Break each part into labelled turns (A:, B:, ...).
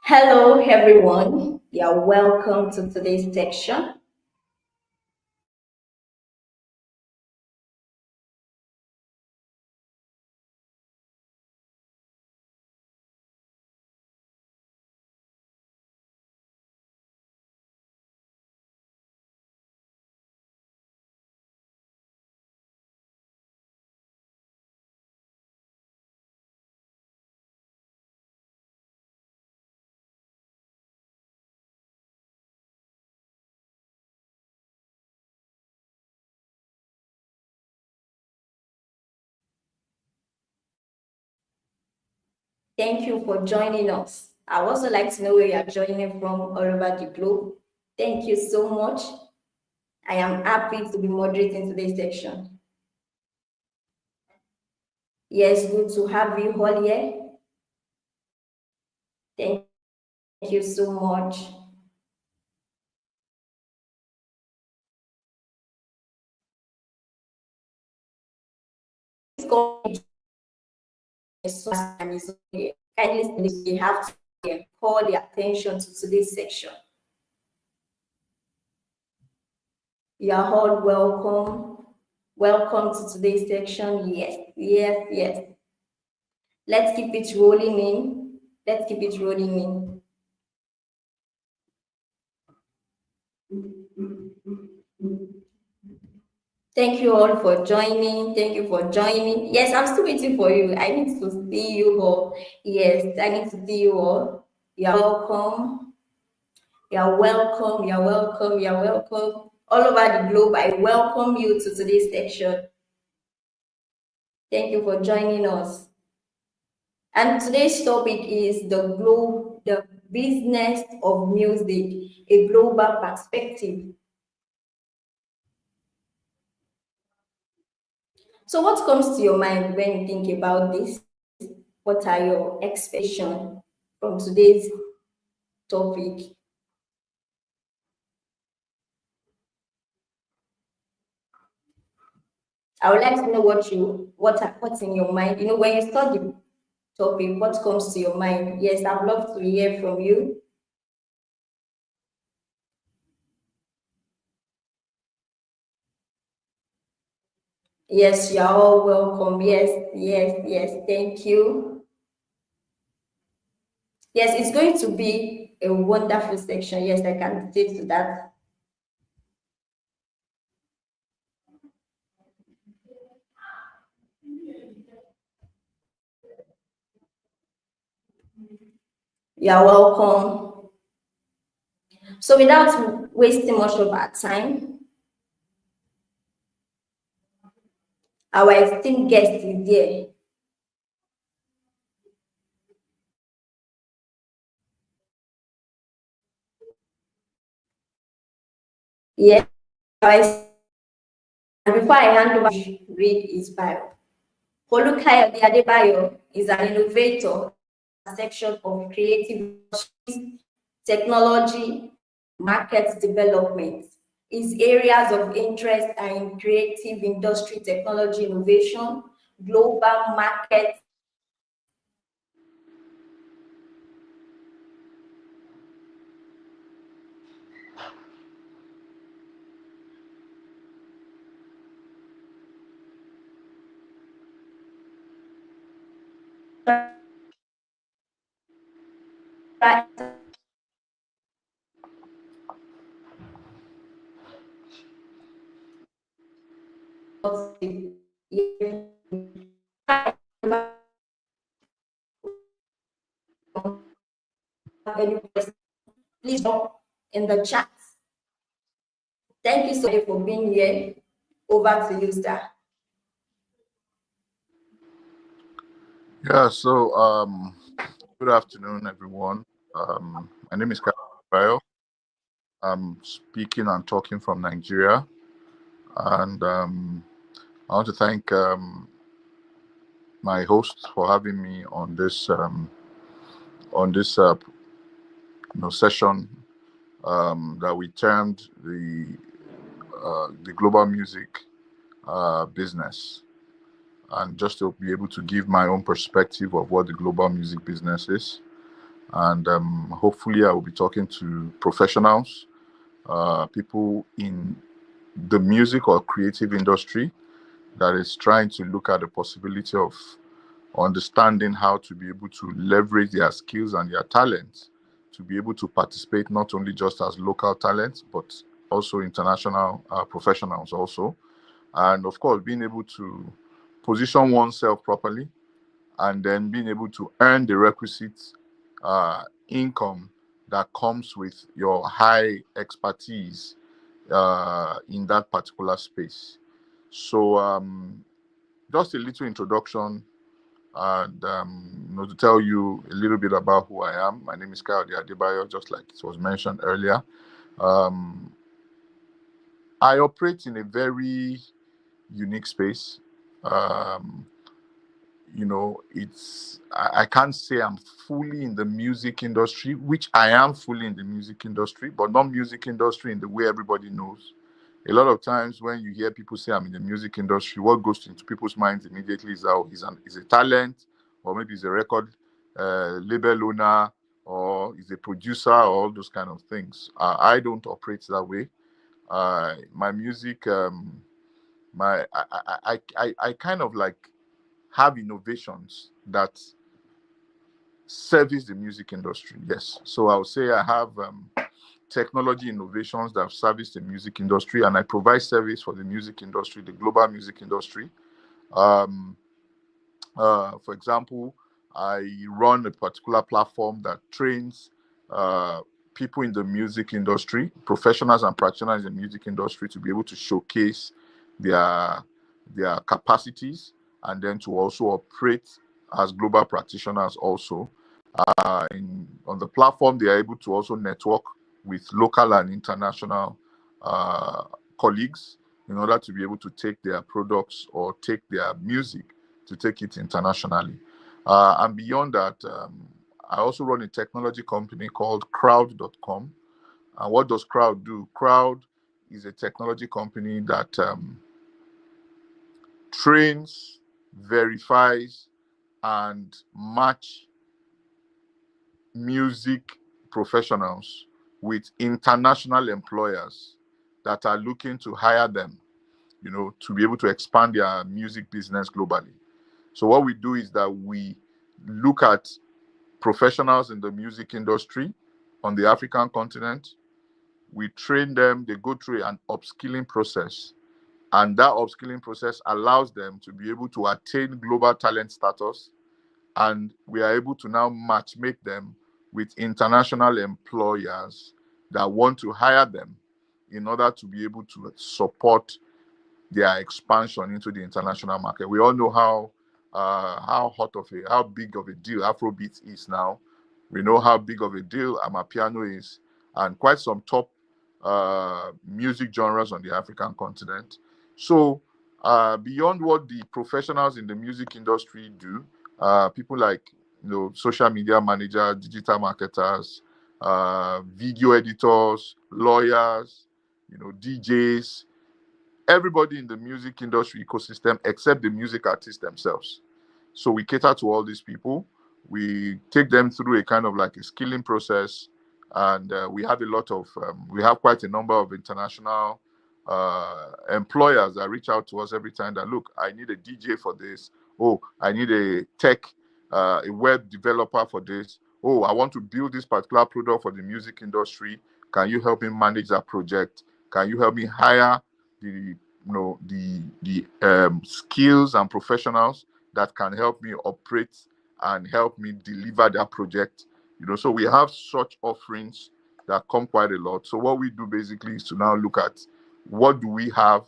A: Hello, everyone. You're welcome to today's section. Thank you for joining us. I would also like to know where you are joining from all over the globe. Thank you so much. I am happy to be moderating today's section. Yes, good to have you all here. Thank you so much. Kindly, we have to call the attention to today's section. You are all welcome. Welcome to today's section. Yes, yes, yes. Let's keep it rolling in. Let's keep it rolling in. Thank you all for joining. Thank you for joining. Yes, I'm still waiting for you. I need to see you all. Yes, I need to see you all. You're welcome. You're welcome. You're welcome. You're welcome. All over the globe, I welcome you to today's section. Thank you for joining us. And today's topic is the business of music, a global perspective. So what comes to your mind when you think about this? What are your expectations from today's topic? I would like to know what's in your mind. When you start the topic, what comes to your mind? Yes, I'd love to hear from you. Yes, you're all welcome. Yes, yes, yes. Thank you. Yes, it's going to be a wonderful section. Yes, I can say to that. You're welcome. So without wasting much of our time, our esteemed guest is there. Yes, before I hand over, read his bio. Founder Kayode Adebayo is an innovator in the section of creative industries, technology, market development. His areas of interest are in creative industry, technology innovation, global market any question, please drop in the chat. Thank you so much for being here. Over to you, sir.
B: Yeah, so good afternoon, everyone. My name is Kayode Adebayo. I'm speaking and talking from Nigeria, and I want to thank my host for having me on this session that we termed the global music business, and just to be able to give my own perspective of what the global music business is. And hopefully I will be talking to professionals, people in the music or creative industry that is trying to look at the possibility of understanding how to be able to leverage their skills and their talents to be able to participate not only just as local talents, but also international professionals also. And of course, being able to position oneself properly and then being able to earn the requisite income that comes with your high expertise in that particular space. So, just a little introduction and to tell you a little bit about who I am. My name is Kayode Adebayo, just like it was mentioned earlier. Um, I operate in a very unique space. Um, I can't say I'm fully in the music industry, which I am fully in the music industry, but not music industry in the way everybody knows. A lot of times when you hear people say I'm in the music industry, what goes into people's minds immediately is how he's a talent, or maybe he's a record label owner, or he's a producer, or all those kind of things. I don't operate that way. My music, I kind of like have innovations that service the music industry. Yes. So I would say I have technology innovations that service the music industry, and I provide service for the music industry, the global music industry. Um, for example, I run a particular platform that trains people in the music industry, professionals and practitioners in the music industry, to be able to showcase their capacities and then to also operate as global practitioners also. On the platform, they are able to also network with local and international uh, colleagues in order to be able to take their products or take their music to take it internationally. And beyond that, I also run a technology company called crowd.com. And what does Crowd do? Crowd is a technology company that trains, verifies, and match music professionals with international employers that are looking to hire them, to be able to expand their music business globally. So what we do is that we look at professionals in the music industry on the African continent. We train them, they go through an upskilling process. And that upskilling process allows them to be able to attain global talent status. And we are able to now match make them with international employers that want to hire them in order to be able to support their expansion into the international market. We all know how big of a deal Afrobeat is now. We know how big of a deal Amapiano is, and quite some top music genres on the African continent. So beyond what the professionals in the music industry do, people like social media managers, digital marketers, video editors, lawyers, DJs, everybody in the music industry ecosystem except the music artists themselves. So we cater to all these people. We take them through a kind of like a skilling process, and we have quite a number of international employers that reach out to us every time that, look, I need a DJ for this. Oh, I need a a web developer for this. Oh, I want to build this particular product for the music industry. Can you help me manage that project? Can you help me hire the skills and professionals that can help me operate and help me deliver that project? So we have such offerings that come quite a lot. So what we do basically is to now look at what do we have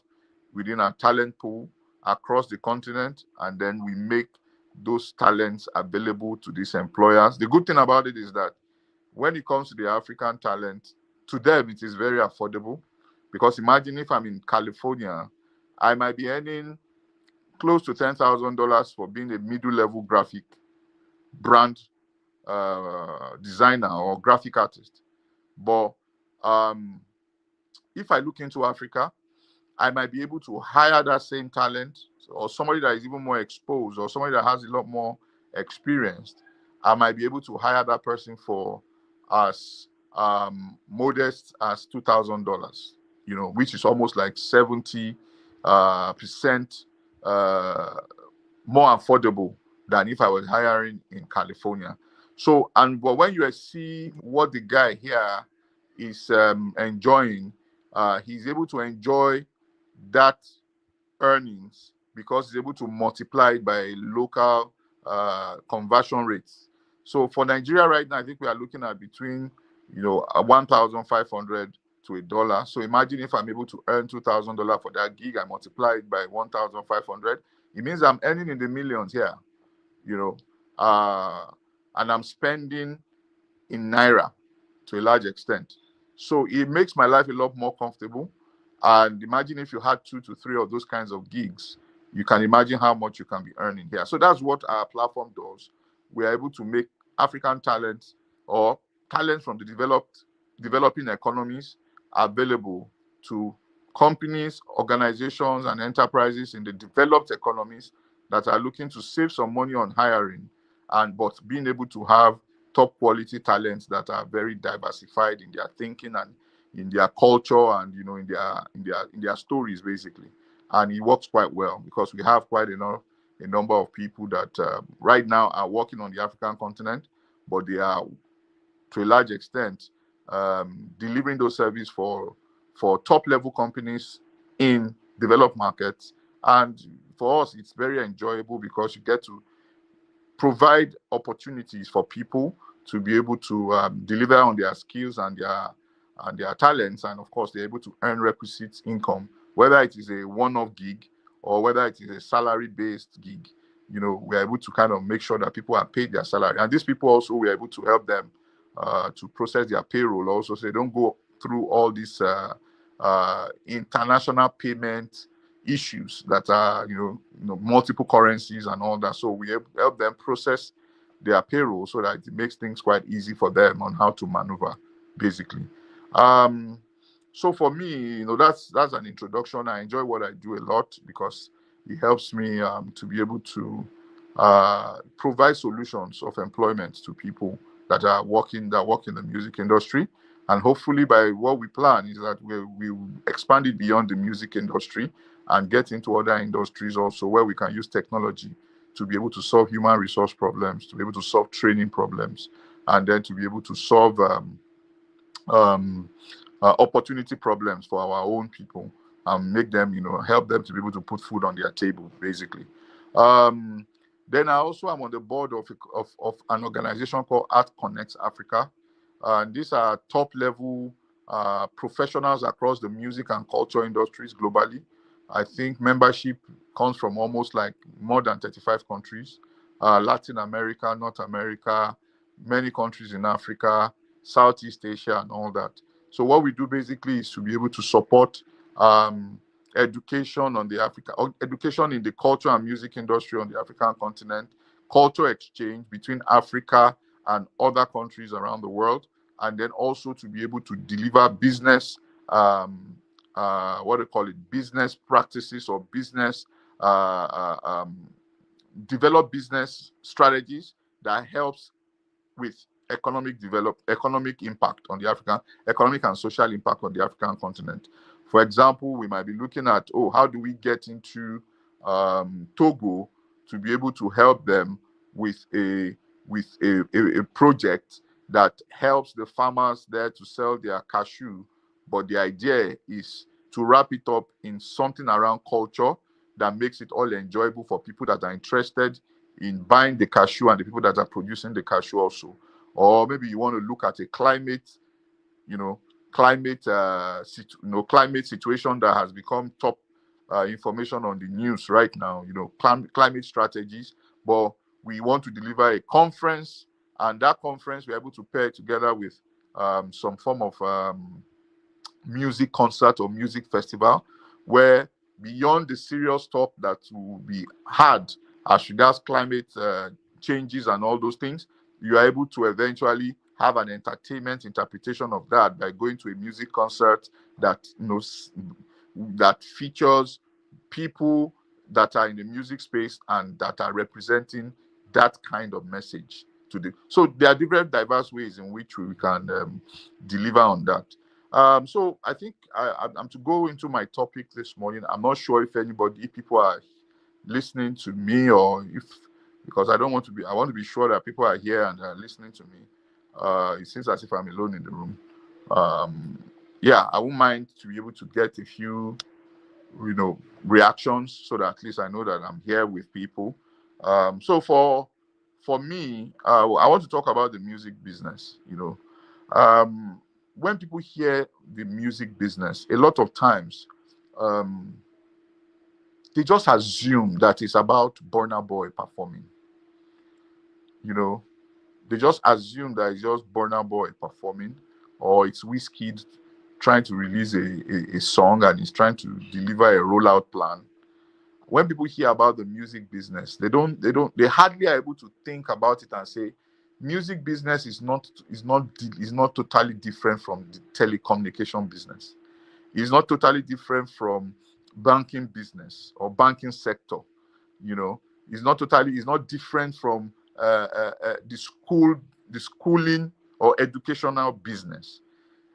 B: within our talent pool across the continent, and then we make those talents available to these employers. The good thing about it is that when it comes to the African talent, to them it is very affordable. Because imagine if I'm in California, I might be earning close to $10,000 for being a middle-level graphic brand designer or graphic artist. But if I look into Africa, I might be able to hire that same talent or somebody that is even more exposed or somebody that has a lot more experience I might be able to hire that person for as modest as $2,000, which is almost like 70% more affordable than if I was hiring in California. So, but when you see what the guy here is enjoying, he's able to enjoy that earnings because he's able to multiply it by local conversion rates. So for Nigeria right now, I think we are looking at between 1,500 to $1. So imagine if I'm able to earn $2,000 for that gig, I multiply it by 1,500. It means I'm earning in the millions here, and I'm spending in naira to a large extent. So it makes my life a lot more comfortable. And imagine if you had 2 to 3 of those kinds of gigs, you can imagine how much you can be earning here. So that's what our platform does. We are able to make African talents or talents from the developing economies available to companies, organizations, and enterprises in the developed economies that are looking to save some money on hiring, but being able to have top quality talents that are very diversified in their thinking and in their culture and in their stories basically. And it works quite well because we have quite a number of people that right now are working on the African continent, but they are to a large extent delivering those services for top level companies in developed markets. And for us, it's very enjoyable because you get to provide opportunities for people to be able to deliver on their skills and their talents, and of course they're able to earn requisite income, whether it is a one-off gig or whether it is a salary-based gig. We're able to kind of make sure that people are paid their salary, and these people also we're able to help them to process their payroll also, so they don't go through all these international payment issues that are multiple currencies and all that. So we help them process their payroll so that it makes things quite easy for them on how to maneuver basically. So for me, that's an introduction. I enjoy what I do a lot because it helps me to be able to provide solutions of employment to people that work in the music industry. And hopefully by what we plan is that we expand it beyond the music industry and get into other industries also where we can use technology to be able to solve human resource problems, to be able to solve training problems, and then to be able to solve opportunity problems for our own people and make them, help them to be able to put food on their table, basically. Then I also am on the board of an organization called Art Connects Africa. And these are top level professionals across the music and culture industries globally. I think membership comes from almost like more than 35 countries, Latin America, North America, many countries in Africa, Southeast Asia, and all that. So what we do basically is to be able to support education education in the culture and music industry on the African continent, culture exchange between Africa and other countries around the world, and then also to be able to deliver business, business practices or business, develop business strategies that helps with economic impact on the economic and social impact on the African continent. For example, we might be looking at, how do we get into Togo to be able to help them with a project that helps the farmers there to sell their cashew, but the idea is to wrap it up in something around culture that makes it all enjoyable for people that are interested in buying the cashew and the people that are producing the cashew also. Or maybe you want to look at a climate situation that has become top information on the news right now, climate strategies, but we want to deliver a conference, and that conference we're able to pair together with some form of music concert or music festival, where beyond the serious talk that will be had as regards climate changes and all those things, you are able to eventually have an entertainment interpretation of that by going to a music concert that that features people that are in the music space and that are representing that kind of message So there are different diverse ways in which we can deliver on that. So I think I'm to go into my topic this morning. I'm not sure if people are listening to me, or if, because I want to be sure that people are here and are listening to me. It seems as if I'm alone in the room. Yeah, I wouldn't mind to be able to get a few, reactions, so that at least I know that I'm here with people. So for me, I want to talk about the music business. When people hear the music business, a lot of times, um, they just assume that it's about Burna Boy performing. You know, they just assume that it's just Burna Boy performing, or it's Wizkid trying to release a song and he's trying to deliver a rollout plan. When people hear about the music business, they hardly are able to think about it and say, music business is not totally different from the telecommunication business. It's not totally different from banking business or banking sector. You know, it's not different from the schooling or educational business.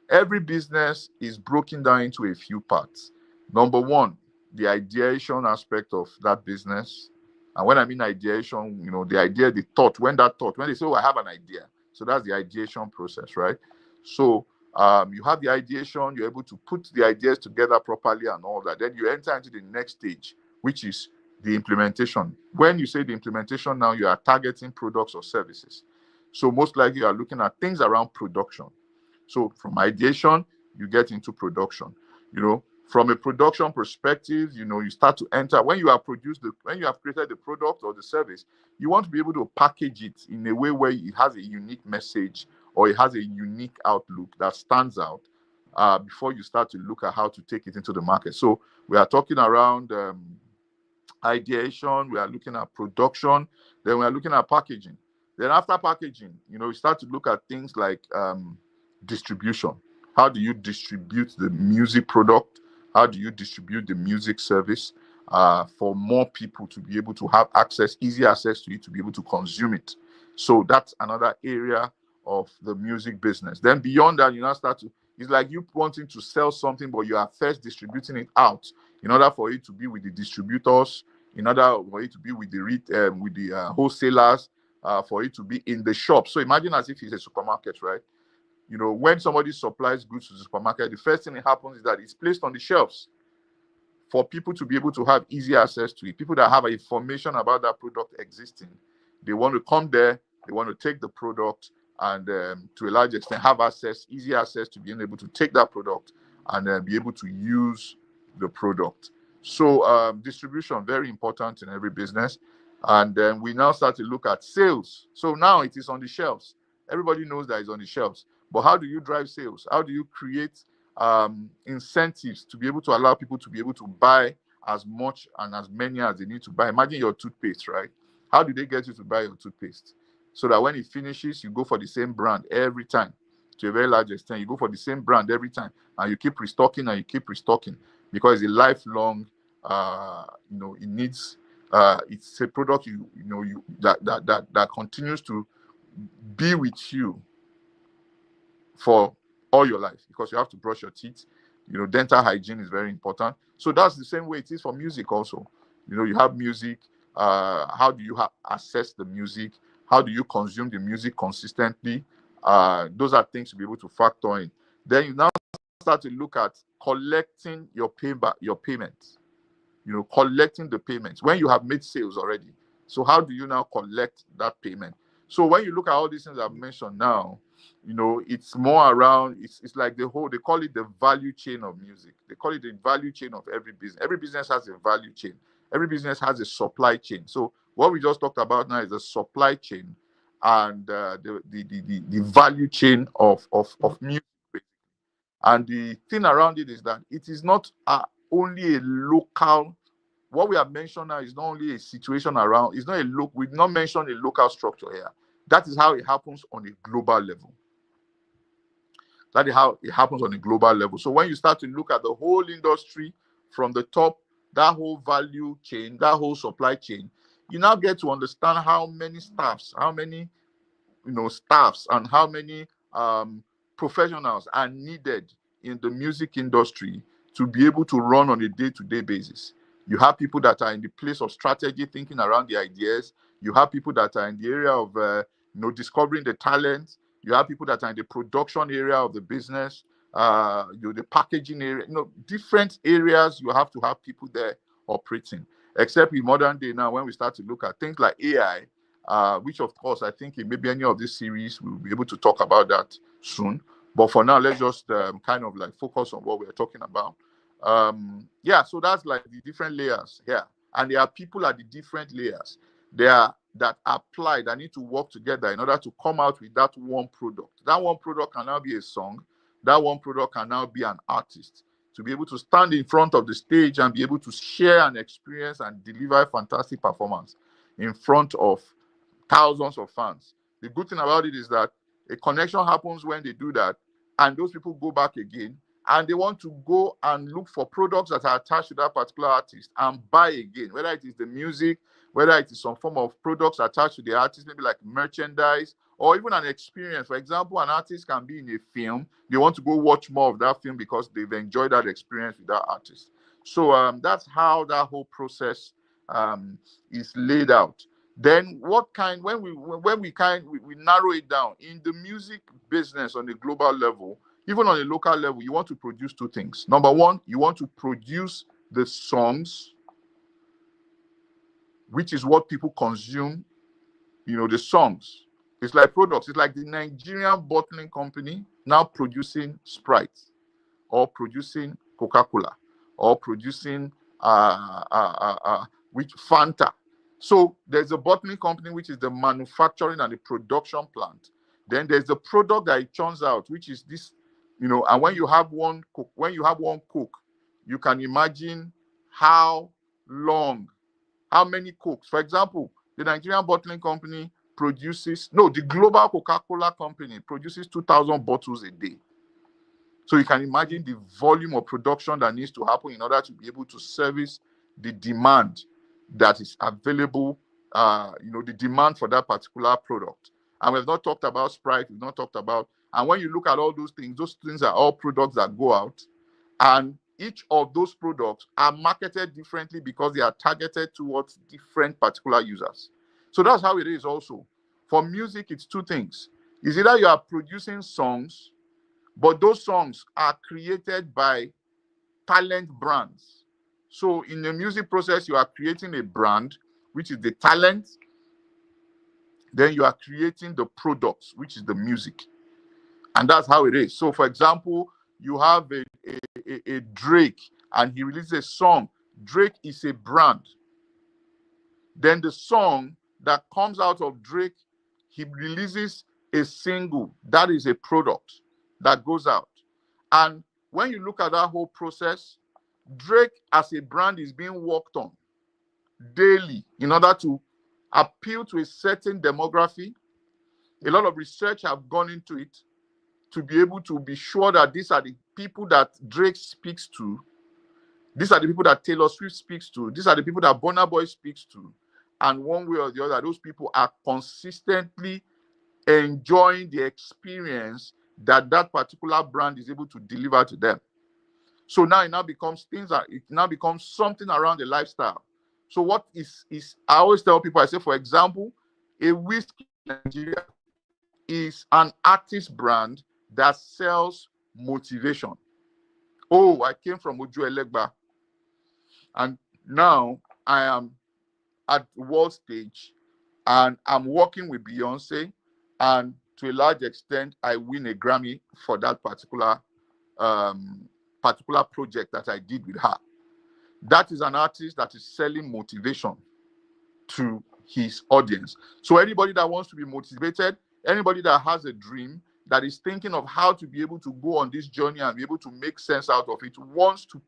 B: Every business is broken down into a few parts. Number one, the ideation aspect of that business. And when I mean ideation, the idea, the thought, when they say, oh, I have an idea. So that's the ideation process, right? So you have the ideation, you're able to put the ideas together properly and all that. Then you enter into the next stage, which is the implementation. When you say the implementation, now you are targeting products or services. So most likely you are looking at things around production. So from ideation, you get into production. From a production perspective, you start to enter when you have created the product or the service, you want to be able to package it in a way where it has a unique message or it has a unique outlook that stands out before you start to look at how to take it into the market. So we are talking around ideation, we are looking at production, then we are looking at packaging. Then after packaging, you start to look at things like distribution. How do you distribute the music product? How do you distribute the music service for more people to be able to have easy access to it, to be able to consume it? So that's another area of the music business. Then beyond that, it's like you wanting to sell something, but you are first distributing it out in order for it to be with the distributors, in order for it to be with the wholesalers, for it to be in the shop. So imagine as if it's a supermarket, right? When somebody supplies goods to the supermarket, the first thing that happens is that it's placed on the shelves for people to be able to have easy access to it. People that have information about that product existing, they want to come there, they want to take the product, and to a large extent have easy access to being able to take that product and be able to use the product. So distribution, very important in every business. And then we now start to look at sales. So now it is on the shelves. Everybody knows that it's on the shelves. But how do you drive sales? How do you create incentives to be able to allow people to be able to buy as much and as many as they need to buy? Imagine your toothpaste, right? How do they get you to buy your toothpaste? So that when it finishes, you go for the same brand every time. To a very large extent, you go for the same brand every time, and you keep restocking and you keep restocking, because it's a lifelong. It needs. It's a product that continues to be with you for all your life, because you have to brush your teeth. Dental hygiene is very important. So that's the same way it is for music also. You have music. How do you access the music? How do you consume the music consistently? Those are things to be able to factor in. Then you now start to look at collecting your payments. Collecting the payments when you have made sales already. So how do you now collect that payment? So when you look at all these things I've mentioned now, it's more around, it's like they call it the value chain of music. They call it the value chain of every business. Every business has a value chain. Every business has a supply chain. So what we just talked about now is the supply chain and the value chain of music. And the thing around it is that it is not only a local. What we have mentioned now is not only a situation around. It's not a look. We've not mentioned a local structure here. That is how it happens on a global level. That is how it happens on a global level. So when you start to look at the whole industry from the top, that whole value chain, that whole supply chain, you now get to understand how many staffs, how many staffs and how many professionals are needed in the music industry to be able to run on a day-to-day basis. You have people that are in the place of strategy, thinking around the ideas. You have people that are in the area of discovering the talent. You have people that are in the production area of the business, the packaging area. Different areas. You have to have people there operating. Except in modern day now, when we start to look at things like AI, which of course I think in maybe any of this series we'll be able to talk about that soon. But for now, let's just kind of like focus on what we're talking about. So that's like the different layers here, and there are people at the different layers there that apply, that need to work together in order to come out with that one product. That one product can now be a song. That one product can now be an artist, to be able to stand in front of the stage and be able to share an experience and deliver a fantastic performance in front of thousands of fans. The good thing about it is that a connection happens when they do that, and those people go back again and they want to go and look for products that are attached to that particular artist and buy again, whether it is the music, whether it is some form of products attached to the artist, maybe like merchandise or even an experience. For example, an artist can be in a film. They want to go watch more of that film because they've enjoyed that experience with that artist. So that's how that whole process is laid out. Then when we narrow it down in the music business on a global level, even on a local level, you want to produce two things. Number one, you want to produce the songs, which is what people consume, the songs. It's like products. It's like the Nigerian bottling company now producing Sprite or producing Coca-Cola or producing which Fanta. So there's a bottling company, which is the manufacturing and the production plant. Then there's the product that it churns out, which is this, and when you have one Coke, you can imagine how many Cokes. For example, the Nigerian bottling company the global Coca-Cola company produces 2,000 bottles a day. So you can imagine the volume of production that needs to happen in order to be able to service the demand that is available, the demand for that particular product. And we've not talked about Sprite, we've not talked about, and when you look at all those things are all products that go out, and each of those products are marketed differently because they are targeted towards different particular users. So that's how it is also. For music, it's two things. It's either you are producing songs, but those songs are created by talent brands. So in the music process, you are creating a brand, which is the talent. Then you are creating the products, which is the music. And that's how it is. So for example, you have a Drake, and he releases a song. Drake is a brand. Then the song that comes out of Drake, he releases a single. That is a product that goes out. And when you look at that whole process, Drake as a brand is being worked on daily in order to appeal to a certain demography. A lot of research have gone into it to be able to be sure that these are the people that Drake speaks to. These are the people that Taylor Swift speaks to. These are the people that Burna Boy speaks to. And one way or the other, those people are consistently enjoying the experience that particular brand is able to deliver to them. So now it now becomes something around the lifestyle. So what is I always tell people, I say, for example, a whiskey in Nigeria is an artist brand that sells motivation. Oh, I came from Oju Elegba, and now I am at the world stage, and I'm working with Beyonce, and to a large extent, I win a Grammy for that particular project that I did with her. That is an artist that is selling motivation to his audience. So anybody that wants to be motivated, anybody that has a dream, that is thinking of how to be able to go on this journey and be able to make sense out of it, wants to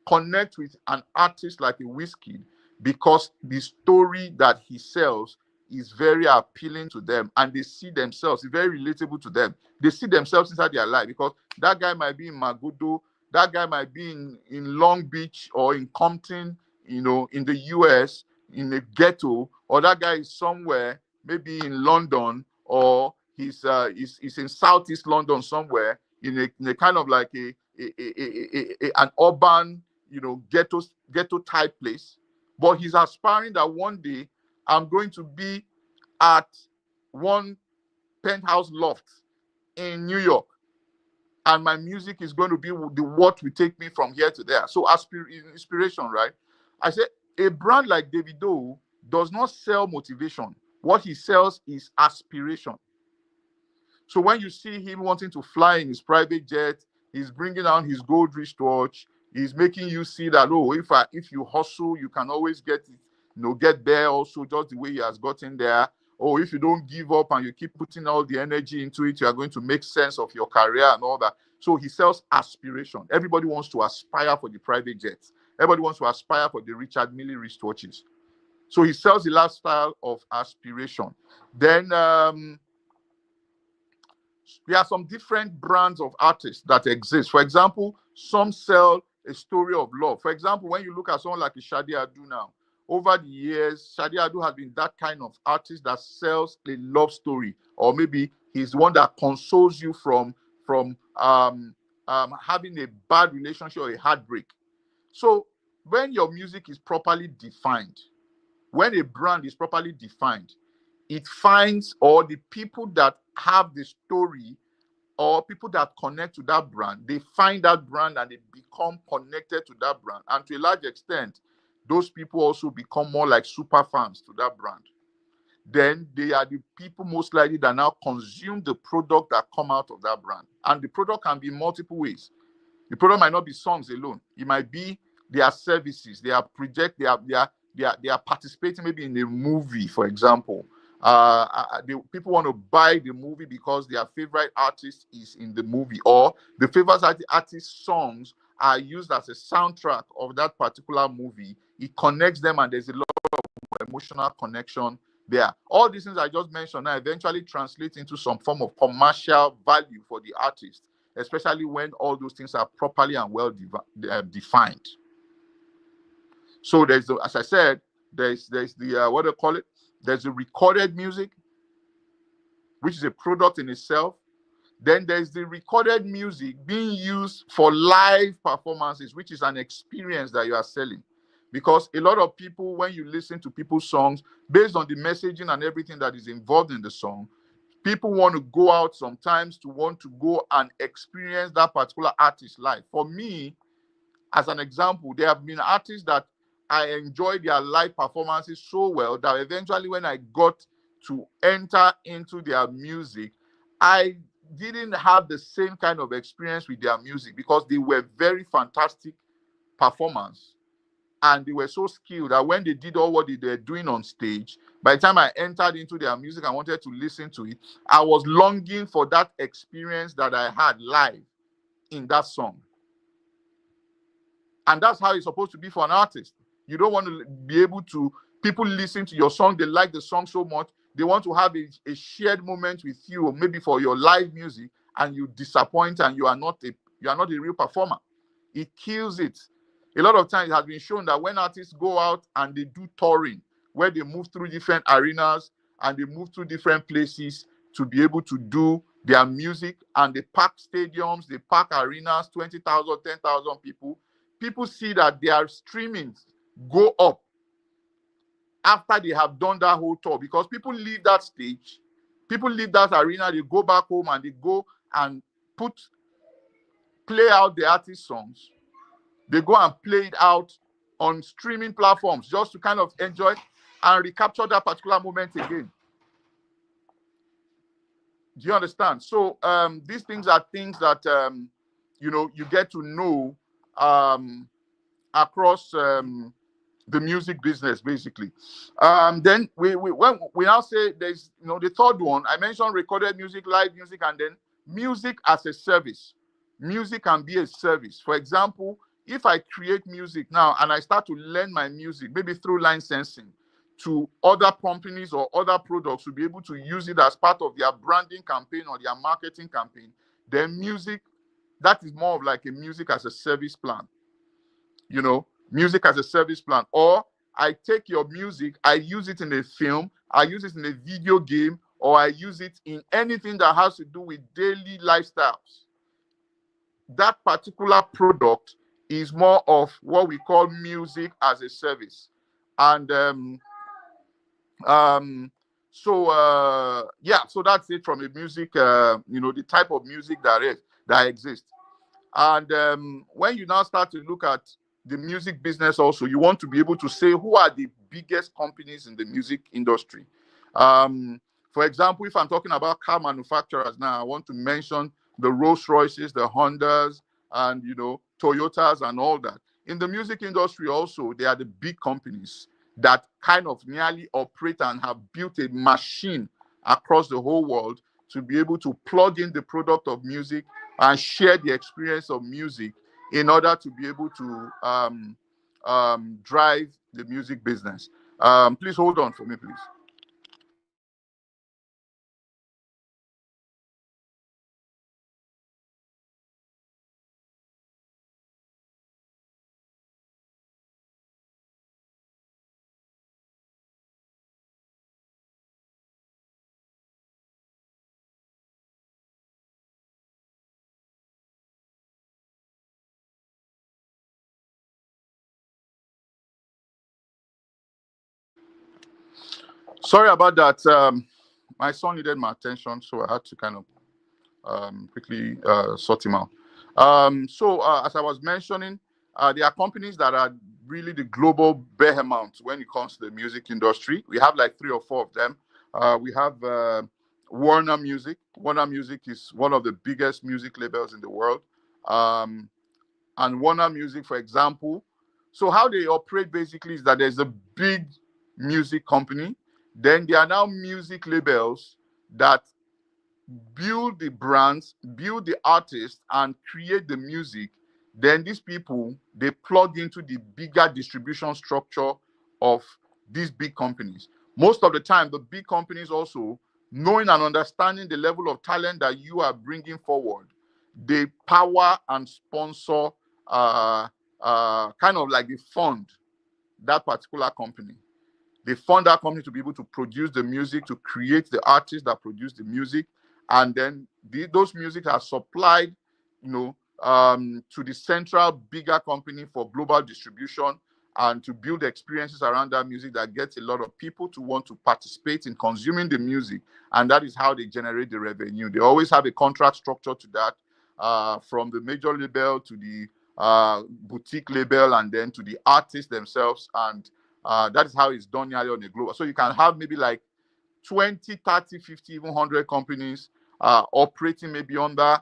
B: connect with an artist like a Wizkid, because the story that he sells is very appealing to them, and they see themselves, it's very relatable to them. They see themselves inside their life, because that guy might be in Magodo, that guy might be in Long Beach or in Compton, in the US, in a ghetto, or that guy is somewhere, maybe in London or he's in Southeast London somewhere in a kind of like an urban, ghetto type place. But he's aspiring that one day I'm going to be at one penthouse loft in New York, and my music is going to be the what will take me from here to there. So inspiration, right? I said a brand like Davido does not sell motivation. What he sells is aspiration. So when you see him wanting to fly in his private jet, he's bringing out his gold wristwatch. He's making you see that, oh, if you hustle, you can always get it, get there also just the way he has gotten there. Or if you don't give up and you keep putting all the energy into it, you are going to make sense of your career and all that. So he sells aspiration. Everybody wants to aspire for the private jets. Everybody wants to aspire for the Richard Mille wristwatches. So he sells the lifestyle of aspiration. Then there are some different brands of artists that exist. For example, some sell a story of love. For example, when you look at someone like Shadi Adu now, over the years, Shadi Adu has been that kind of artist that sells a love story, or maybe he's one that consoles you from having a bad relationship or a heartbreak. So when your music is properly defined, when a brand is properly defined, it finds, or the people that have the story or people that connect to that brand, they find that brand and they become connected to that brand. And to a large extent, those people also become more like super fans to that brand. Then they are the people most likely that now consume the product that come out of that brand. And the product can be multiple ways. The product might not be songs alone. It might be their services. They are participating maybe in a movie, for example. People want to buy the movie because their favorite artist is in the movie, or the favorite artist songs are used as a soundtrack of that particular movie. It connects them, and there's a lot of emotional connection there. All these things I just mentioned now eventually translate into some form of commercial value for the artist, especially when all those things are properly and well defined. So there's, as I said, there's the what do you call it? There's the recorded music, which is a product in itself. Then there's the recorded music being used for live performances, which is an experience that you are selling. Because a lot of people, when you listen to people's songs, based on the messaging and everything that is involved in the song, people want to go out sometimes to want to go and experience that particular artist's life. For me, as an example, there have been artists that I enjoyed their live performances so well that eventually when I got to enter into their music, I didn't have the same kind of experience with their music because they were very fantastic performers. And they were so skilled that when they did all what they were doing on stage, by the time I entered into their music and wanted to listen to it, I was longing for that experience that I had live in that song. And that's how it's supposed to be for an artist. You don't want to be able to, people listen to your song, they like the song so much, they want to have a shared moment with you, or maybe for your live music, and you disappoint and you are not a real performer. It kills it. A lot of times it has been shown that when artists go out and they do touring, where they move through different arenas and they move through different places to be able to do their music, and they pack stadiums, they pack arenas, 20,000, 10,000 people, people see that their streamings go up after they have done that whole tour, because people leave that stage, people leave that arena, they go back home and they go and play out the artist songs. They go and play it out on streaming platforms just to kind of enjoy and recapture that particular moment again. Do you understand? So these things are things that you get to know across the music business, basically. Then when we now say there's the third one, I mentioned recorded music, live music, and then music as a service. Music can be a service. For example, if I create music now and I start to lend my music, maybe through licensing, to other companies or other products to be able to use it as part of their branding campaign or their marketing campaign, then music, that is more of like a music as a service plan. Music as a service plan. Or I take your music, I use it in a film, I use it in a video game, or I use it in anything that has to do with daily lifestyles, that particular product is more of what we call music as a service. And yeah, so that's it from a music, the type of music that exists. And when you now start to look at the music business also, you want to be able to say who are the biggest companies in the music industry. For example, if I'm talking about car manufacturers now, I want to mention the Rolls Royces, the Hondas, and Toyotas and all that. In the music industry also, they are the big companies that kind of nearly operate and have built a machine across the whole world to be able to plug in the product of music and share the experience of music in order to be able to drive the music business. Please hold on for me, please. Sorry about that. My son needed my attention, so I had to kind of quickly sort him out. As I was mentioning, there are companies that are really the global behemoths when it comes to the music industry. We have like 3 or 4 of them. We have Warner Music. Warner Music is one of the biggest music labels in the world. And Warner Music, for example. So how they operate basically is that there's a big music company. Then there are now music labels that build the brands, build the artists, and create the music. Then these people, they plug into the bigger distribution structure of these big companies. Most of the time, the big companies also, knowing and understanding the level of talent that you are bringing forward, they power and sponsor, kind of like they fund that particular company. They fund that company to be able to produce the music, to create the artists that produce the music, and then those music are supplied, to the central bigger company for global distribution and to build experiences around that music that gets a lot of people to want to participate in consuming the music, and that is how they generate the revenue. They always have a contract structure to that, from the major label to the boutique label, and then to the artists themselves, and that is how it's done nearly on a global. So you can have maybe like 20, 30, 50, even 100 companies operating maybe under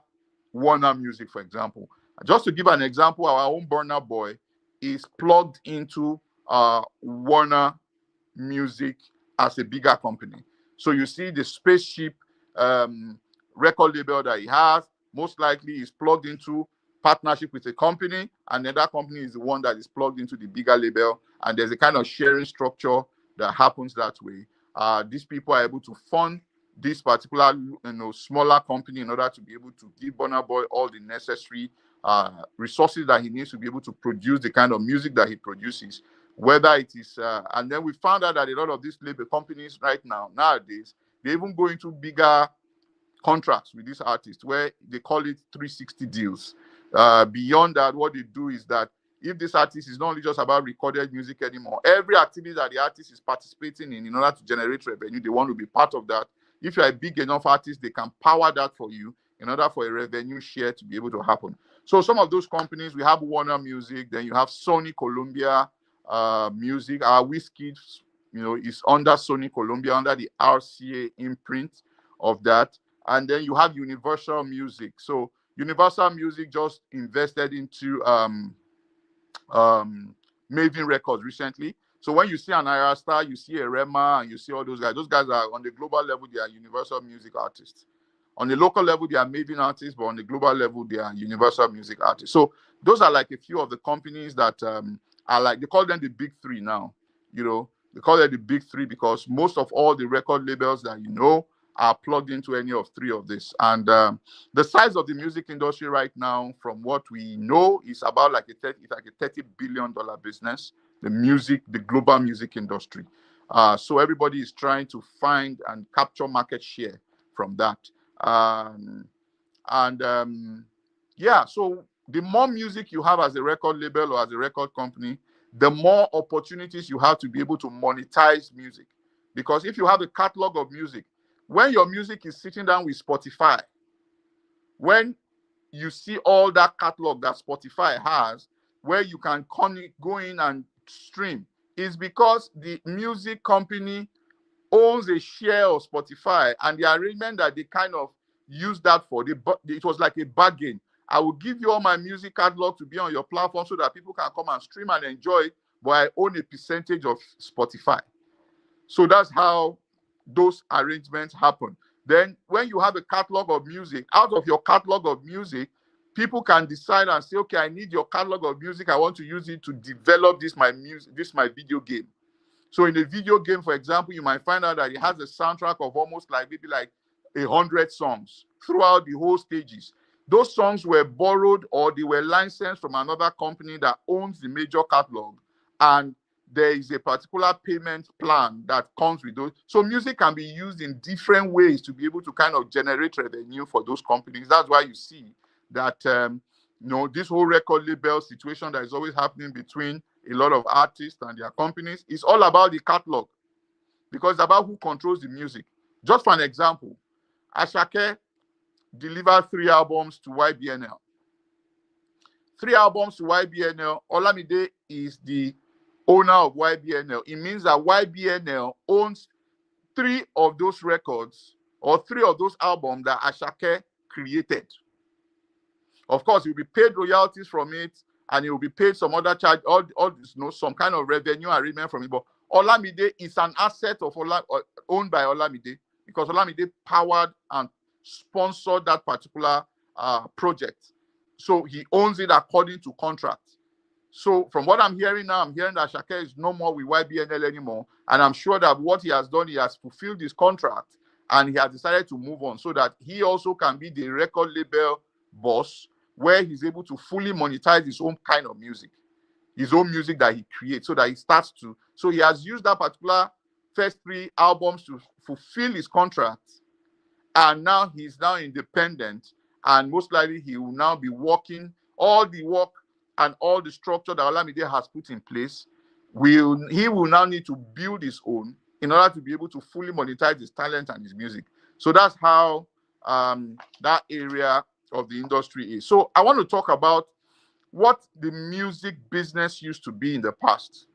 B: Warner Music, for example. Just to give an example, our own Burna Boy is plugged into Warner Music as a bigger company. So you see the Spaceship record label that he has, most likely is plugged into partnership with a company, and then that company is the one that is plugged into the bigger label, and there's a kind of sharing structure that happens that way. These people are able to fund this particular smaller company in order to be able to give Burna Boy all the necessary resources that he needs to be able to produce the kind of music that he produces. Whether it is, and then we found out that a lot of these label companies right now, nowadays, they even go into bigger contracts with these artists where they call it 360 deals. Beyond that, what they do is that if this artist is not only just about recorded music anymore, every activity that the artist is participating in order to generate revenue, they want to be part of that. If you're a big enough artist, they can power that for you in order for a revenue share to be able to happen. So some of those companies, we have Warner Music, then you have Sony Columbia Music. Our Whiskey, is under Sony Columbia, under the RCA imprint of that. And then you have Universal Music. So Universal Music just invested into Maven Records recently. So when you see an IR Star, you see a Rema, and you see all those guys. Those guys are on the global level, they are Universal Music artists. On the local level, they are Maven artists, but on the global level, they are Universal Music artists. So those are like a few of the companies that are like, they call them the big three now. They call it the big three because most of all the record labels that are plugged into any of three of this. And the size of the music industry right now, from what we know, is about like a $30 billion business. The global music industry. So everybody is trying to find and capture market share from that. Yeah, so the more music you have as a record label or as a record company, the more opportunities you have to be able to monetize music. Because if you have a catalog of music, when your music is sitting down with Spotify, when you see all that catalog that Spotify has, where you can go in and stream, is because the music company owns a share of Spotify, and the arrangement that they kind of use that for, it was like a bargain. I will give you all my music catalog to be on your platform so that people can come and stream and enjoy it, but I own a percentage of Spotify. So that's how those arrangements happen. Then when you have a catalog of music, out of your catalog of music, people can decide and say, okay, I need your catalog of music. I want to use it to develop my video game. So in a video game, for example, you might find out that it has a soundtrack of almost like maybe like 100 songs throughout the whole stages. Those songs were borrowed or they were licensed from another company that owns the major catalog. And there is a particular payment plan that comes with those. So music can be used in different ways to be able to kind of generate revenue for those companies. That's why you see that, this whole record label situation that is always happening between a lot of artists and their companies is all about the catalog, because it's about who controls the music. Just for an example, Ashake delivered 3 albums to YBNL. 3 albums to YBNL. Olamide is the owner of YBNL. It means that YBNL owns 3 of those records or 3 of those albums that Ashake created. Of course, he'll be paid royalties from it, and he will be paid some other charge, some kind of revenue arrangement from it. But Olamide is an asset of owned by Olamide, because Olamide powered and sponsored that particular project. So he owns it according to contract. So from what I'm hearing now, I'm hearing that Ashake is no more with YBNL anymore. And I'm sure that what he has done, he has fulfilled his contract, and he has decided to move on so that he also can be the record label boss, where he's able to fully monetize his own kind of music, his own music that he creates, so that he starts to. So he has used that particular first 3 albums to fulfill his contract, and now he's now independent, and most likely he will now be working all the work and all the structure that Olamide has put in place. He will now need to build his own in order to be able to fully monetize his talent and his music. So that's how that area of the industry is. So I want to talk about what the music business used to be in the past,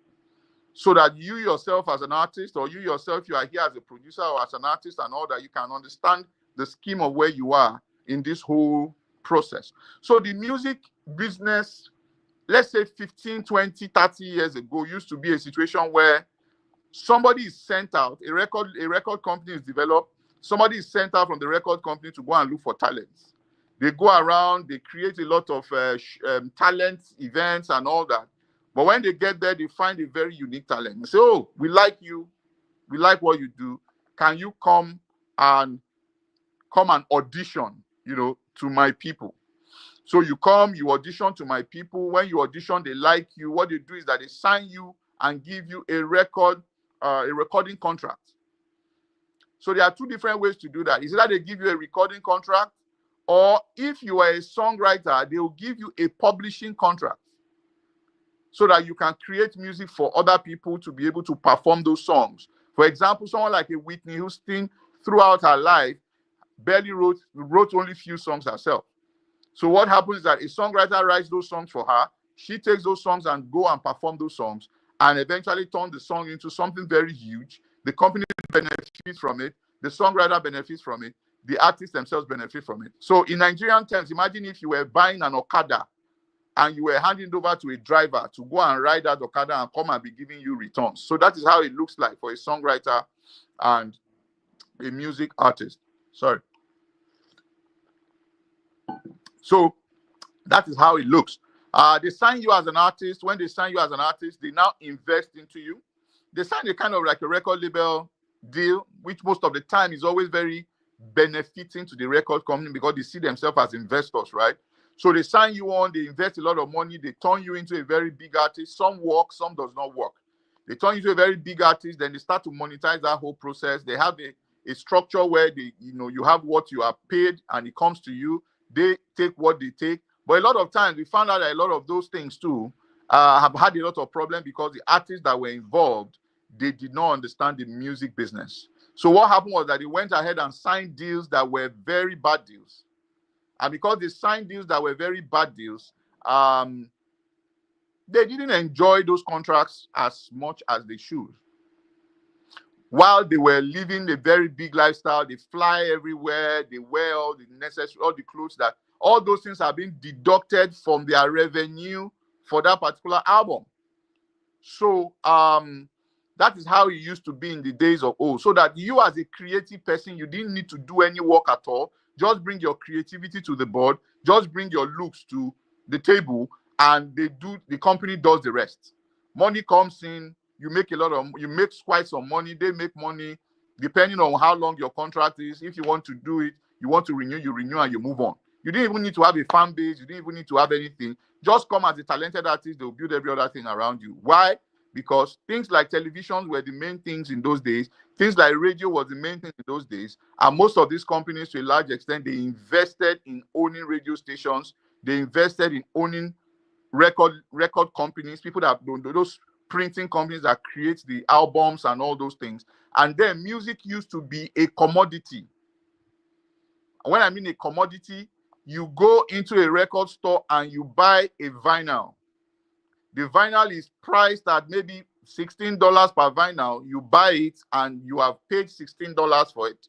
B: so that you yourself as an artist, or you yourself, you are here as a producer or as an artist and all that, you can understand the scheme of where you are in this whole process. So the music business, let's say 15, 20, 30 years ago, used to be a situation where somebody is sent out, a record company is developed, somebody is sent out from the record company to go and look for talents. They go around, they create a lot of talent events and all that. But when they get there, they find a very unique talent. They say, oh, we like you. We like what you do. Can you come and audition, to my people? So you come, you audition to my people. When you audition, they like you. What they do is that they sign you and give you a recording contract. So there are 2 different ways to do that. Is either they give you a recording contract, or if you are a songwriter, they will give you a publishing contract, so that you can create music for other people to be able to perform those songs. For example, someone like a Whitney Houston, throughout her life, barely wrote only few songs herself. So what happens is that a songwriter writes those songs for her. She takes those songs and go and perform those songs, and eventually turn the song into something very huge. The company benefits from it. The songwriter benefits from it. The artists themselves benefit from it. So in Nigerian terms, imagine if you were buying an Okada and you were handing it over to a driver to go and ride that Okada and come and be giving you returns. So that is how it looks like for a songwriter and a music artist. Sorry. So that is how it looks. They sign you as an artist. When they sign you as an artist, they now invest into you. They sign a kind of like a record label deal, which most of the time is always very benefiting to the record company, because they see themselves as investors, right? So they sign you on, they invest a lot of money, they turn you into a very big artist. Some work, some does not work. They turn you into a very big artist, then they start to monetize that whole process. They have a structure where you have what you are paid and it comes to you. They take what they take. But a lot of times we found out that a lot of those things too have had a lot of problems because the artists that were involved, they did not understand the music business. So what happened was that they went ahead and signed deals that were very bad deals. And because they signed deals that were very bad deals, they didn't enjoy those contracts as much as they should. While they were living a very big lifestyle, they fly everywhere, they wear all the clothes all those things have been deducted from their revenue for that particular album. So that is how it used to be in the days of old. So that you as a creative person, you didn't need to do any work at all. Just bring your creativity to the board, just bring your looks to the table, and the company does the rest. Money comes in, you make quite some money, they make money, depending on how long your contract is. If you want to do it, you want to renew, you renew and you move on. You didn't even need to have a fan base, you didn't even need to have anything. Just come as a talented artist, they'll build every other thing around you. Why? Because things like television were the main things in those days. Things like radio was the main thing in those days. And most of these companies, to a large extent, they invested in owning radio stations. They invested in owning record companies, people that those printing companies that create the albums and all those things. And then music used to be a commodity. When I mean a commodity, you go into a record store and you buy a vinyl. The vinyl is priced at maybe $16 per vinyl. You buy it and you have paid $16 for it.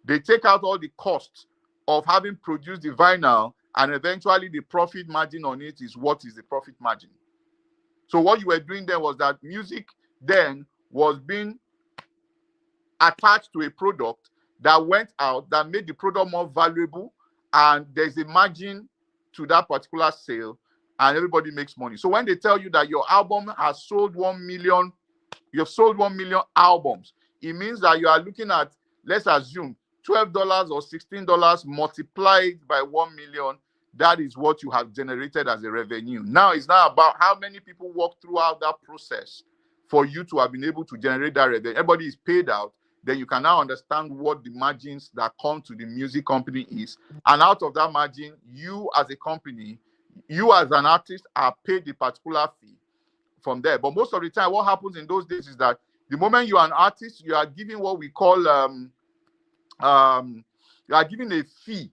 B: They take out all the costs of having produced the vinyl, and eventually the profit margin on it is what is the profit margin. So what you were doing then was that music then was being attached to a product that went out, that made the product more valuable, and there's a margin to that particular sale, and everybody makes money. So when they tell you that your album has sold 1 million, you've sold 1 million albums, it means that you are looking at, let's assume, $12 or $16 multiplied by 1 million. That is what you have generated as a revenue. Now it's not about how many people walk throughout that process for you to have been able to generate that revenue. Everybody is paid out. Then you can now understand what the margins that come to the music company is. And out of that margin, you as a company, you as an artist are paid a particular fee from there. But most of the time, what happens in those days is that the moment you are an artist, you are giving what we call, you are giving a fee.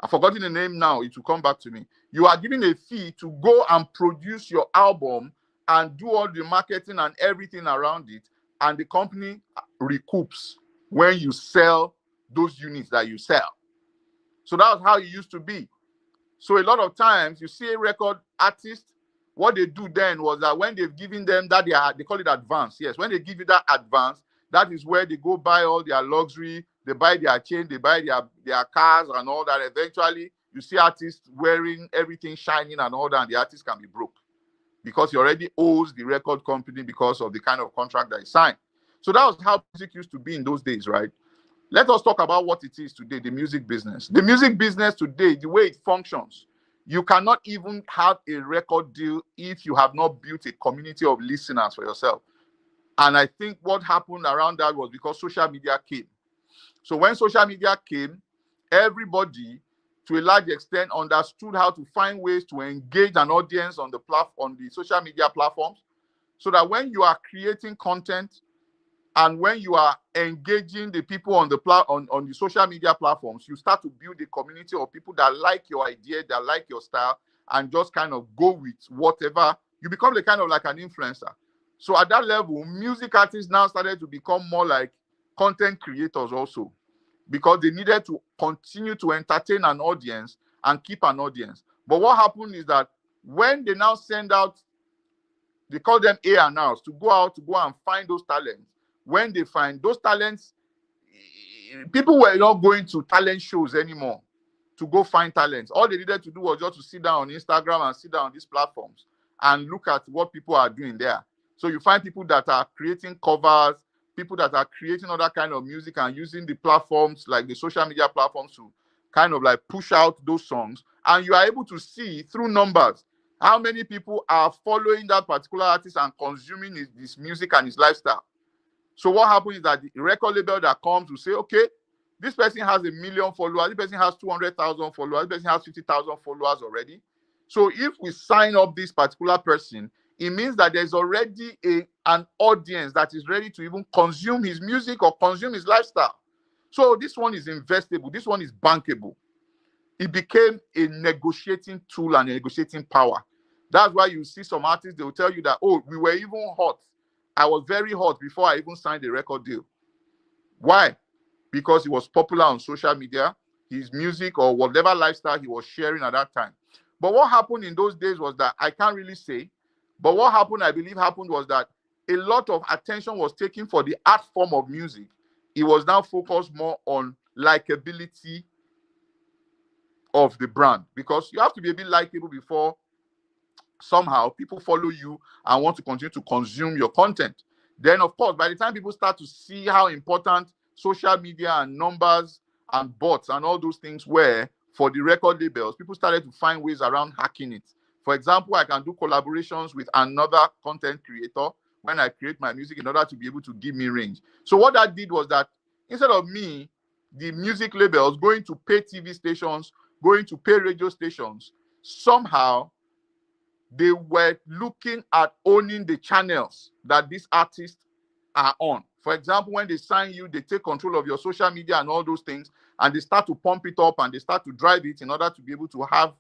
B: I've forgotten the name now, it will come back to me. You are giving a fee to go and produce your album and do all the marketing and everything around it, and the company recoups when you sell those units that you sell. So that's how it used to be. So a lot of times you see a record artist, what they do then was that when they've given them that, they call it advance. Yes, when they give you that advance, that is where they go buy all their luxury, they buy their chain, they buy their cars and all that. Eventually, you see artists wearing everything shining and all that, and the artist can be broke because he already owes the record company because of the kind of contract that he signed. So that was how music used to be in those days, right? Let us talk about what it is today, the music business. The music business today, the way it functions, you cannot even have a record deal if you have not built a community of listeners for yourself. And I think what happened around that was because social media came. So when social media came, everybody, to a large extent, understood how to find ways to engage an audience on the social media platforms, so that when you are creating content and when you are engaging the people on the social media platforms, you start to build a community of people that like your idea, that like your style, and just kind of go with whatever. You become the kind of like an influencer. So at that level, music artists now started to become more like content creators also, because they needed to continue to entertain an audience and keep an audience. But what happened is that when they now send out, they call them A&Rs, to go and find those talents. When they find those talents, people were not going to talent shows anymore to go find talents. All they needed to do was just to sit down on Instagram and sit down on these platforms and look at what people are doing there. So you find people that are creating covers, people that are creating other kind of music and using the platforms like the social media platforms to kind of like push out those songs. And you are able to see through numbers How many people are following that particular artist and consuming his music and his lifestyle? So what happens is that the record label that comes will say, okay, this person has 1 million followers, this person has 200,000 followers, this person has 50,000 followers already. So if we sign up this particular person, it means that there's already an audience that is ready to even consume his music or consume his lifestyle. So this one is investable, this one is bankable. It became a negotiating tool and a negotiating power. That's why you see some artists, they will tell you that, oh, we were even hot. I was very hot before I even signed a record deal. Why? Because he was popular on social media, his music or whatever lifestyle he was sharing at that time. But what happened in those days was that I can't really say, but what happened, I believe happened was that a lot of attention was taken for the art form of music. It was now focused more on likability of the brand, because you have to be a bit likable before somehow people follow you and want to continue to consume your content. Then, of course, by the time people start to see how important social media and numbers and bots and all those things were for the record labels, people started to find ways around hacking it. For example, I can do collaborations with another content creator when I create my music in order to be able to give me range. So what that did was that instead of me, the music labels, going to pay TV stations, going to pay radio stations, somehow they were looking at owning the channels that these artists are on. For example, when they sign you, they take control of your social media and all those things, and they start to pump it up and they start to drive it in order to be able to have,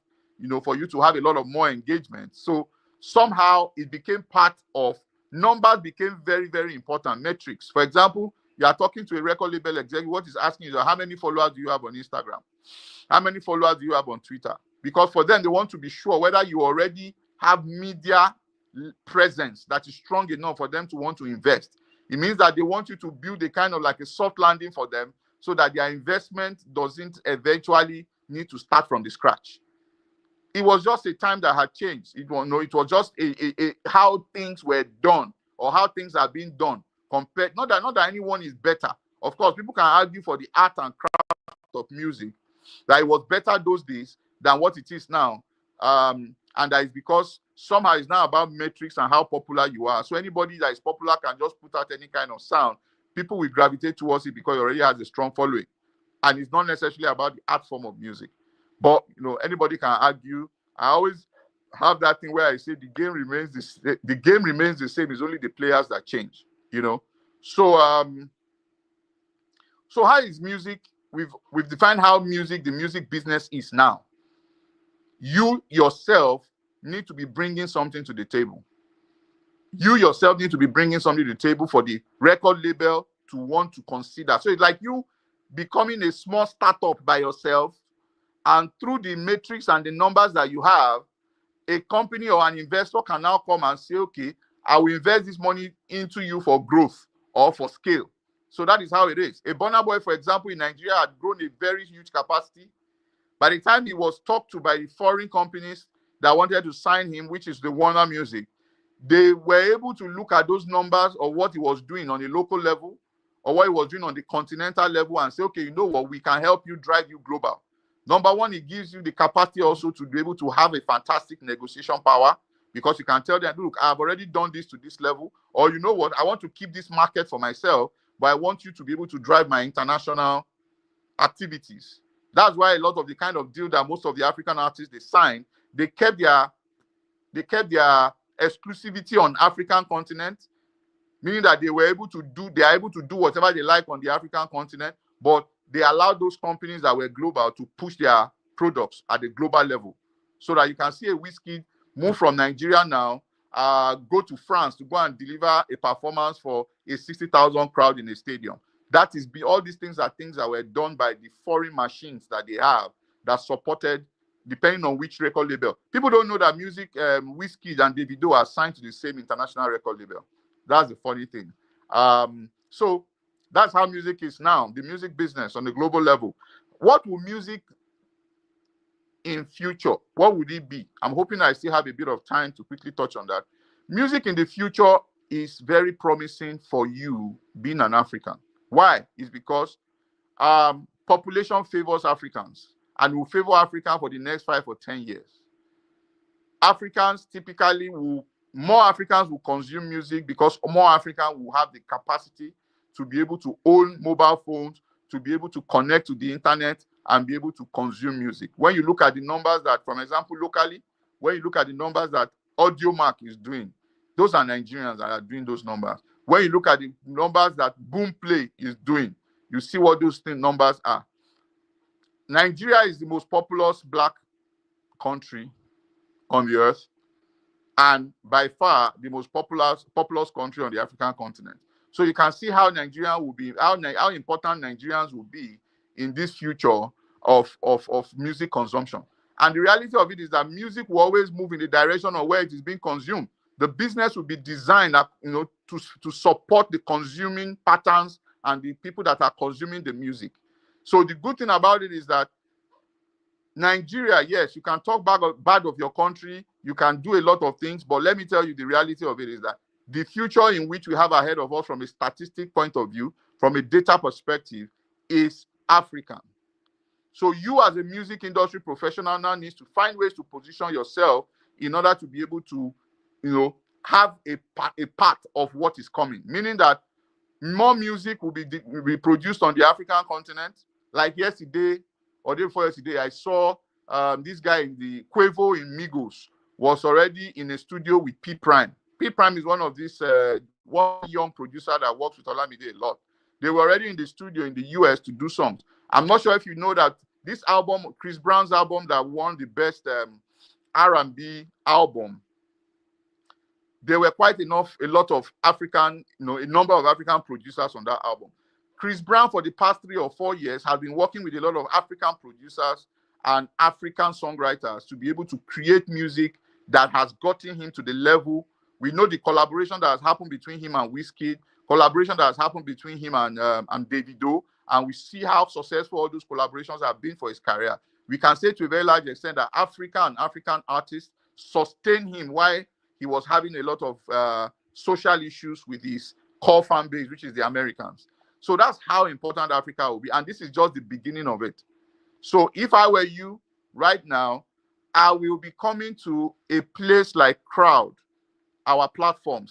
B: for you to have a lot of more engagement. So somehow it became part of, numbers became very, very important, metrics. For example, you are talking to a record label executive, what is asking you, how many followers do you have on Instagram? How many followers do you have on Twitter? Because for them, they want to be sure whether you already have media presence that is strong enough for them to want to invest. It means that they want you to build a kind of like a soft landing for them so that their investment doesn't eventually need to start from the scratch. It was just a time that had changed. It was just how things were done or how things are being done. Compared, not that anyone is better. Of course, people can argue for the art and craft of music that it was better those days than what it is now. And that is because somehow it's now about metrics and how popular you are. So anybody that is popular can just put out any kind of sound. People will gravitate towards it because it already has a strong following. And it's not necessarily about the art form of music. But, anybody can argue. I always have that thing where I say the game remains the same. It's only the players that change, So, so how is music? We've defined how the music business is now. You yourself need to be bringing something to the table. You yourself need to be bringing something to the table for the record label to want to consider. So it's like you becoming a small startup by yourself, and through the metrics and the numbers that you have, a company or an investor can now come and say, okay, I will invest this money into you for growth or for scale. So that is how it is. A Burna Boy, for example, in Nigeria had grown a very huge capacity. By the time he was talked to by the foreign companies that wanted to sign him, which is the Warner Music, they were able to look at those numbers of what he was doing on a local level or what he was doing on the continental level and say, okay, you know what, we can help you drive you global. Number one, it gives you the capacity also to be able to have a fantastic negotiation power, because you can tell them, look, I've already done this to this level, or you know what, I want to keep this market for myself, but I want you to be able to drive my international activities. That's why a lot of the kind of deal that most of the African artists they signed, they kept their exclusivity on African continent, meaning that they are able to do whatever they like on the African continent, but they allowed those companies that were global to push their products at the global level. So that you can see a Wizkid move from Nigeria now, go to France to go and deliver a performance for a 60,000 crowd in a stadium. That is, all these things are things that were done by the foreign machines that they have that supported, depending on which record label. People don't know that Wizkid and Davido are signed to the same international record label. That's the funny thing. So that's how music is now, the music business on the global level. What will music in future, what would it be? I'm hoping I still have a bit of time to quickly touch on that. Music in the future is very promising for you being an African. Why? It's because population favors Africans and will favor Africa for the next 5 or 10 years. Africans typically will, more Africans will consume music because more Africans will have the capacity to be able to own mobile phones, to be able to connect to the internet and be able to consume music. When you look at the numbers that, for example, locally, when you look at the numbers that AudioMark is doing, those are Nigerians that are doing those numbers. When you look at the numbers that Boomplay is doing, you see what those numbers are. Nigeria is the most populous black country on the earth, and by far the most populous country on the African continent. So you can see how Nigeria will be, how important Nigerians will be in this future of music consumption. And the reality of it is that music will always move in the direction of where it is being consumed. The business will be designed, to support the consuming patterns and the people that are consuming the music. So the good thing about it is that Nigeria, yes, you can talk bad of your country, you can do a lot of things, but let me tell you, the reality of it is that the future in which we have ahead of us from a statistic point of view, from a data perspective, is African. So you as a music industry professional now needs to find ways to position yourself in order to be able to, have a part of what is coming. Meaning that more music will be produced on the African continent. Like yesterday or day before yesterday, I saw this guy in the Quavo in Migos was already in a studio with P Prime. P Prime is one of these one young producer that works with Olamide a lot. They were already in the studio in the US to do songs. I'm not sure if you know that this album, Chris Brown's album that won the best R&B album, there were a lot of African, a number of African producers on that album. Chris Brown, for the past 3 or 4 years, has been working with a lot of African producers and African songwriters to be able to create music that has gotten him to the level. We know the collaboration that has happened between him and Wizkid, collaboration that has happened between him and Davido, and we see how successful all those collaborations have been for his career. We can say to a very large extent that African artists sustained him while he was having a lot of social issues with his core fan base, which is the Americans. So that's how important Africa will be. And this is just the beginning of it. So if I were you right now, I will be coming to a place like Crowd, our platform,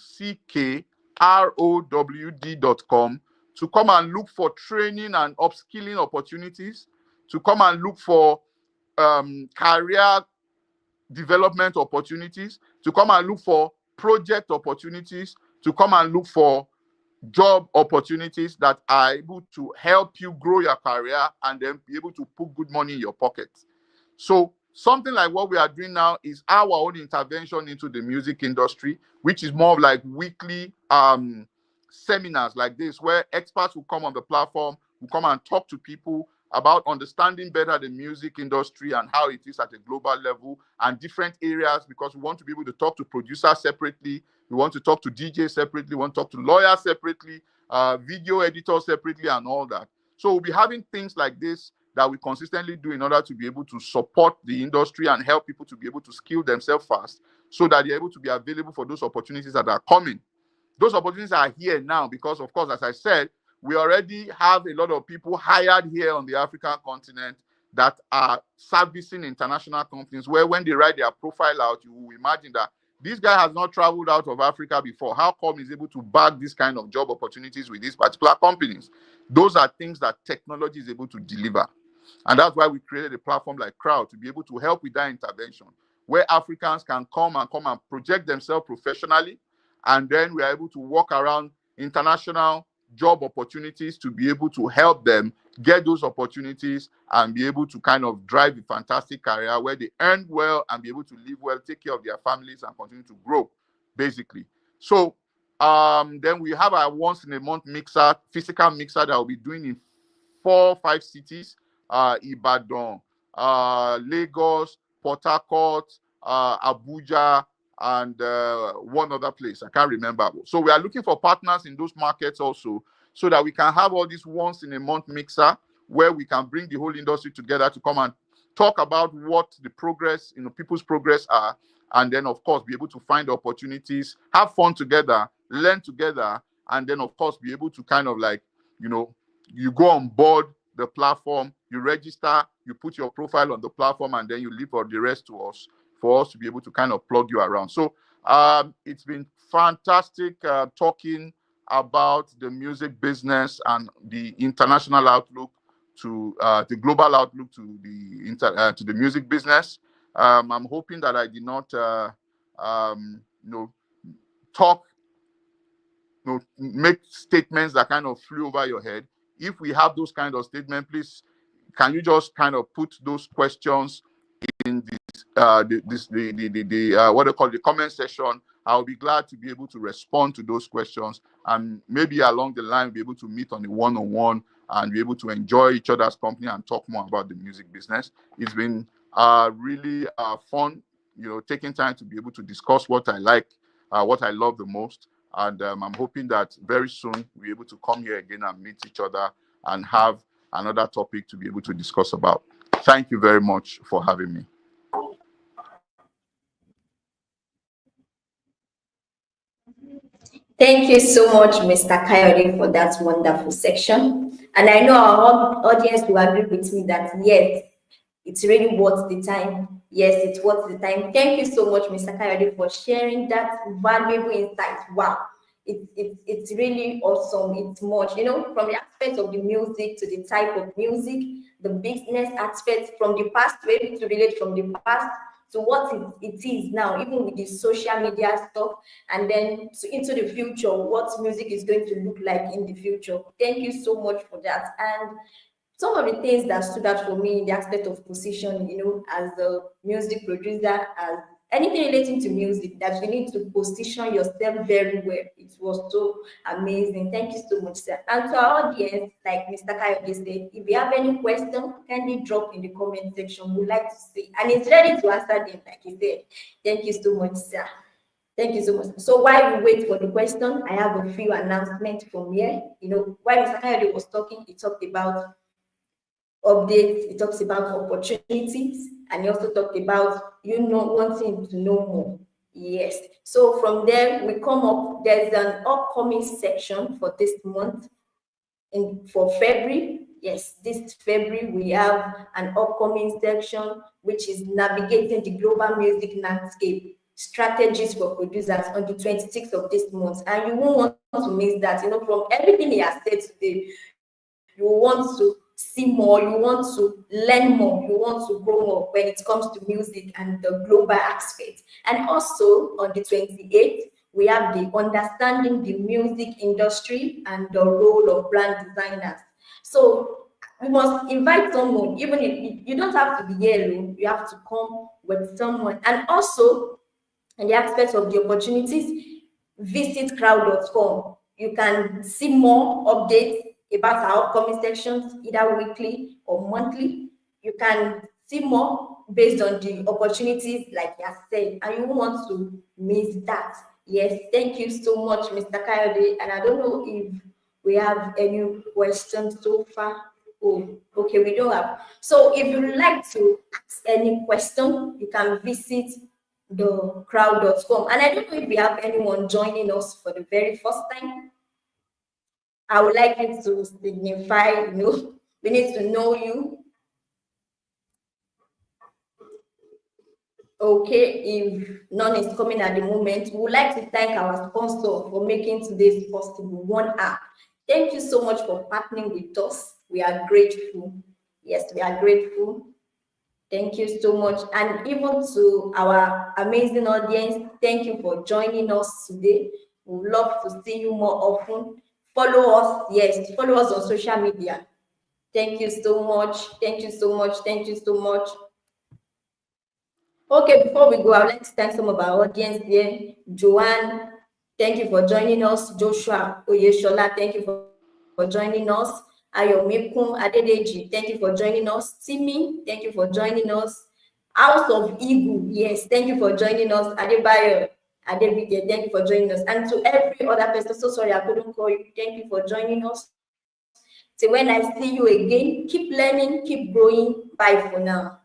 B: crowd.com, to come and look for training and upskilling opportunities, to come and look for career development opportunities, to come and look for project opportunities, to come and look for job opportunities that are able to help you grow your career and then be able to put good money in your pocket. So something like what we are doing now is our own intervention into the music industry, which is more of like weekly seminars like this, where experts will come on the platform, will come and talk to people about understanding better the music industry and how it is at a global level and different areas, because we want to be able to talk to producers separately, we want to talk to DJs separately, we want to talk to lawyers separately, video editors separately, and all that. So we'll be having things like this that we consistently do in order to be able to support the industry and help people to be able to skill themselves fast so that they're able to be available for those opportunities that are coming. Those opportunities are here now because, of course, as I said, we already have a lot of people hired here on the African continent that are servicing international companies, where when they write their profile out, you will imagine that this guy has not traveled out of Africa before. How come he's able to bag this kind of job opportunities with these particular companies? Those are things that technology is able to deliver. And that's why we created a platform like Crowd to be able to help with that intervention, where Africans can come and project themselves professionally, and then we are able to walk around international job opportunities to be able to help them get those opportunities and be able to kind of drive a fantastic career where they earn well and be able to live well, take care of their families, and continue to grow, basically. So then we have our once in a month mixer, physical mixer, that will be doing in 4 or 5 cities, Ibadan, Lagos, Port Harcourt, Abuja, and one other place I can't remember. So we are looking for partners in those markets also, so that we can have all this once in a month mixer where we can bring the whole industry together to come and talk about what the progress, people's progress are, and then of course be able to find opportunities, have fun together, learn together, and then of course be able to kind of like, you go on board the platform, you register, you put your profile on the platform, and then you leave all the rest to us for us to be able to kind of plug you around. So it's been fantastic talking about the music business and the international outlook to the global outlook to the music business. I'm hoping that I did not talk, make statements that kind of flew over your head. If we have those kind of statements, please, can you just kind of put those questions in this what they call the comment section? I'll be glad to be able to respond to those questions, and maybe along the line be able to meet on a one-on-one and be able to enjoy each other's company and talk more about the music business. It's been really fun, taking time to be able to discuss what I like, what I love the most. And I'm hoping that very soon we're able to come here again and meet each other and have another topic to be able to discuss about. Thank you very much for having me.
A: Thank you so much, Mr. Kayode, for that wonderful section. And I know our audience will agree with me that yes, it's really worth the time. Yes, it's worth the time. Thank you so much, Mr. Kayode, for sharing that valuable insight. Wow, it's really awesome. It's much, from the aspect of the music to the type of music, the business aspect, from the past, we're able to relate from the past to what it is now, even with the social media stuff, and then into the future, what music is going to look like in the future. Thank you so much for that. And some of the things that stood out for me in the aspect of position, as a music producer, as anything relating to music, that you need to position yourself very well. It was so amazing. Thank you so much, sir. And to our audience, like Mr. Kayode said, if you have any question, kindly drop in the comment section. We'd like to see, and it's ready to answer them, like he said. Thank you so much, sir. Thank you so much. So while we wait for the question, I have a few announcements from here. While Mr. Kayode was talking, he talked about updates, he talks about opportunities, and he also talked about wanting to know more. Yes. So from there we come up. There's an upcoming section for this month, for February. Yes, this February we have an upcoming section which is navigating the global music landscape, strategies for producers, on the 26th of this month. And you won't want to miss that. From everything he has said today, you want to see more, you want to learn more, you want to grow more when it comes to music and the global aspect. And also on the 28th, we have the understanding the music industry and the role of brand designers. So we must invite someone, even if you don't have to be here alone, you have to come with someone. And also, in the aspect of the opportunities, visit crowd.com. You can see more updates about our upcoming sections, either weekly or monthly. You can see more based on the opportunities, like you have said, and you won't want to miss that. Yes, thank you so much, Mr. Kayode. And I don't know if we have any questions so far. Oh, okay, we don't have. So if you'd like to ask any question, you can visit the crowd.com. And I don't know if we have anyone joining us for the very first time. I would like you to signify, we need to know you. Okay, if none is coming at the moment, we would like to thank our sponsor for making today's possible, One App. Thank you so much for partnering with us. We are grateful. Yes, we are grateful. Thank you so much. And even to our amazing audience, thank you for joining us today. We would love to see you more often. Follow us, yes, follow us on social media. Thank you so much. Thank you so much. Thank you so much. Okay, before we go, I would like to thank some of our audience here. Joanne, thank you for joining us. Joshua Oyeshola, thank you for joining us. Ayomekun Adedeji, thank you for joining us. Timmy, thank you for joining us. House of Eagle, yes, thank you for joining us. Adebayo, Adebike, thank you for joining us. And to every other person, so sorry I couldn't call you, thank you for joining us. So when I see you again, keep learning, keep growing. Bye for now.